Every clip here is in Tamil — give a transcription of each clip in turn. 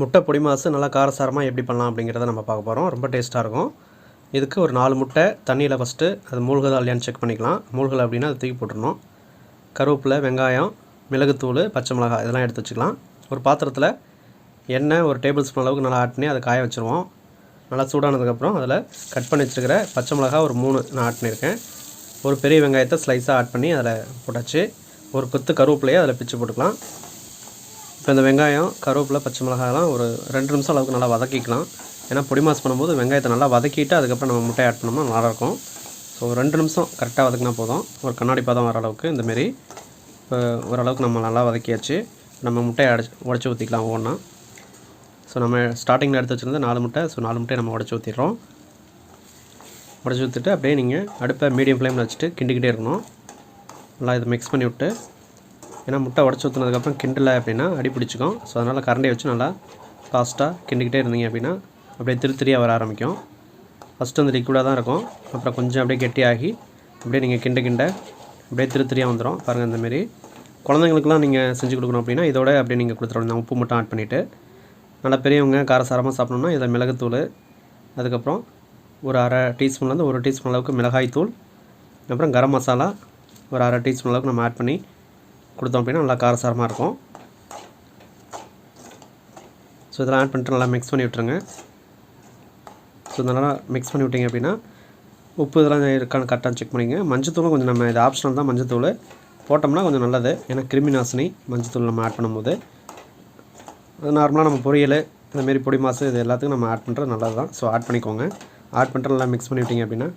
முட்டை பொடி மாசு நல்லா காரசாரமாக எப்படி பண்ணலாம் அப்படிங்கிறத நம்ம பார்க்க போகிறோம். ரொம்ப டேஸ்ட்டாக இருக்கும். இதுக்கு ஒரு 4 முட்டை தண்ணியில் ஃபஸ்ட்டு அது மூழ்குதா இல்லையான்னு செக் பண்ணிக்கலாம். மூழ்கலை அப்படின்னா அதை தூக்கி போட்டுடணும். கருவேப்பிலை, வெங்காயம், மிளகுத்தூள், பச்சை மிளகாய் இதெல்லாம் எடுத்து வச்சுக்கலாம். ஒரு பாத்திரத்தில் எண்ணெய் ஒரு டேபிள் ஸ்பூன் அளவுக்கு நல்லா ஆட் பண்ணி அதை காய வச்சுருவோம். நல்லா சூடானதுக்கப்புறம் அதில் கட் பண்ணி வச்சுருக்கிற பச்சை மிளகாய் ஒரு 3 நான் ஆட் பண்ணியிருக்கேன். ஒரு பெரிய வெங்காயத்தை ஸ்லைஸாக ஆட் பண்ணி அதில் போட்டாச்சு. ஒரு கொத்து கருவேப்பிலையை அதில் பிச்சு போட்டுக்கலாம். இப்போ இந்த வெங்காயம், கருவேப்பிலை, பச்சை மிளகாயெல்லாம் ஒரு 2 நிமிஷம் அளவுக்கு நல்லா வதக்கிக்கலாம். ஏன்னா பொடி மாஸ் பண்ணும்போது வெங்காயத்தை நல்லா வதக்கிட்டு அதுக்கப்புறம் நம்ம முட்டையை ஆட் பண்ணோம்னா நல்லாயிருக்கும். ஸோ 2 நிமிஷம் கரெக்டாக வதக்கினா போதும். ஒரு கண்ணாடி பதம் வர அளவுக்கு இந்தமாரி இப்போ ஓரளவுக்கு நம்ம நல்லா வதக்கியாச்சு. நம்ம முட்டையை உடச்சி ஊற்றிக்கலாம் ஒவ்வொன்றா. ஸோ நம்ம ஸ்டார்டிங்கில் எடுத்து வச்சுருந்து 4 முட்டை. ஸோ 4 முட்டையை நம்ம உடச்சி ஊற்றிடுறோம். உடச்சி ஊற்றிட்டு அப்படியே நீங்கள் அடுப்பை மீடியம் ஃப்ளேமில் வச்சுட்டு கிண்டிக்கிட்டே இருக்கணும். நல்லா இதை மிக்ஸ் பண்ணி விட்டு, ஏன்னா முட்டை உடச்சி ஊற்றுனதுக்கப்புறம் கிண்டலை அப்படின்னா அடி பிடிச்சிக்கும். ஸோ அதனால் கரண்டியை வச்சு நல்லா ஃபாஸ்ட்டாக கிண்டிக்கிட்டே இருந்தீங்க அப்படின்னா அப்படியே திரியாக வர ஆரம்பிக்கும். ஃபஸ்ட்டு வந்து லிக்விடாக தான் இருக்கும். அப்புறம் கொஞ்சம் அப்படியே கெட்டியாகி அப்படியே நீங்கள் கிண்ட அப்படியே திரியாக வந்துடும். பாருங்கள் இந்தமாரி குழந்தைங்களுக்குலாம் நீங்கள் செஞ்சு கொடுக்கணும் அப்படின்னா இதோட அப்படியே நீங்கள் கொடுத்துருவோம். உப்பு மட்டும் ஆட் பண்ணிவிட்டு நல்லா பெரியவங்க காரசாரமாக சாப்பிட்ணுன்னா இதை மிளகுத்தூள், அதுக்கப்புறம் ஒரு அரை டீஸ்பூன்லேருந்து 1 டீஸ்பூன் அளவுக்கு மிளகாய் தூள், அப்புறம் கரம் மசாலா ஒரு அரை டீஸ்பூன் அளவுக்கு நம்ம ஆட் பண்ணி கொடுத்தோம் அப்படின்னா நல்லா காரசாரமாக இருக்கும். ஸோ இதெல்லாம் ஆட் பண்ணிட்டு நல்லா மிக்ஸ் பண்ணி விட்டுருங்க. ஸோ நல்லா மிக்ஸ் பண்ணி விட்டிங்க அப்படின்னா உப்பு இதெல்லாம் இருக்கான்னு கரெக்டாக செக் பண்ணிங்க. மஞ்சத்தூளும் கொஞ்சம் நம்ம இது ஆப்ஷனல் தான், மஞ்சத்தூள் போட்டோம்னா கொஞ்சம் நல்லது. ஏன்னா கிருமி நாசினி மஞ்சத்தூள் நம்ம ஆட் பண்ணும்போது. அது நார்மலாக நம்ம பொரியல் இந்தமாரி பொடி மாசு இது எல்லாத்துக்கும் நம்ம ஆட் பண்ணுறது நல்லது தான். ஸோ ஆட் பண்ணிக்கோங்க. ஆட் பண்ணிட்டு நல்லா மிக்ஸ் பண்ணி விட்டிங்க அப்படின்னா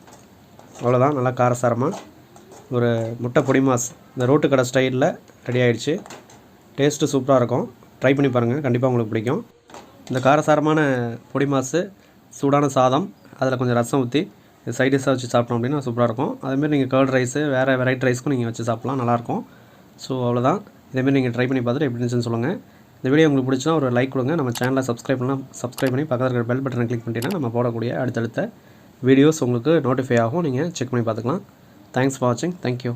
அவ்வளோதான். நல்லா காரசாரமாக ஒரு முட்டை பொடி மாஸ் இந்த ரோட்டு கடை ஸ்டைலில் ரெடி ஆகிடுச்சு. டேஸ்ட்டு சூப்பராக இருக்கும். ட்ரை பண்ணி பாருங்கள், கண்டிப்பாக உங்களுக்கு பிடிக்கும். இந்த காரசாரமான பொடி மாசு சூடான சாதம் அதில் கொஞ்சம் ரசம் ஊற்றி சைட் டிஷ்ஷாக வச்சு சாப்பிட்டோம் அப்படின்னா சூப்பராக இருக்கும். அதேமாரி நீங்கள் கர்ட் ரைஸு வேறு வெரைட்டி ரைஸ்க்கும் நீங்கள் வச்சு சாப்பிட்லாம், நல்லாயிருக்கும். ஸோ அவ்வளோதான். இதேமாரி நீங்கள் ட்ரை பண்ணி பார்த்துட்டு எப்படி இருந்துச்சுன்னு சொல்லுங்கள். இந்த வீடியோ உங்களுக்கு பிடிச்சினா ஒரு லைக் கொடுங்க. நம்ம சேனலை சப்ஸ்கிரைப் பண்ணி பக்கத்தில் இருக்கிற பெல் பட்டனை கிளிக் பண்ணிட்டீங்கன்னா நம்ம போடக்கூடிய அடுத்தடுத்த வீடியோஸ் உங்களுக்கு நோட்டிஃபை ஆகும். நீங்கள் செக் பண்ணி பார்த்துக்கலாம். தேங்க்ஸ் ஃபார் வாட்சிங். தேங்க்யூ.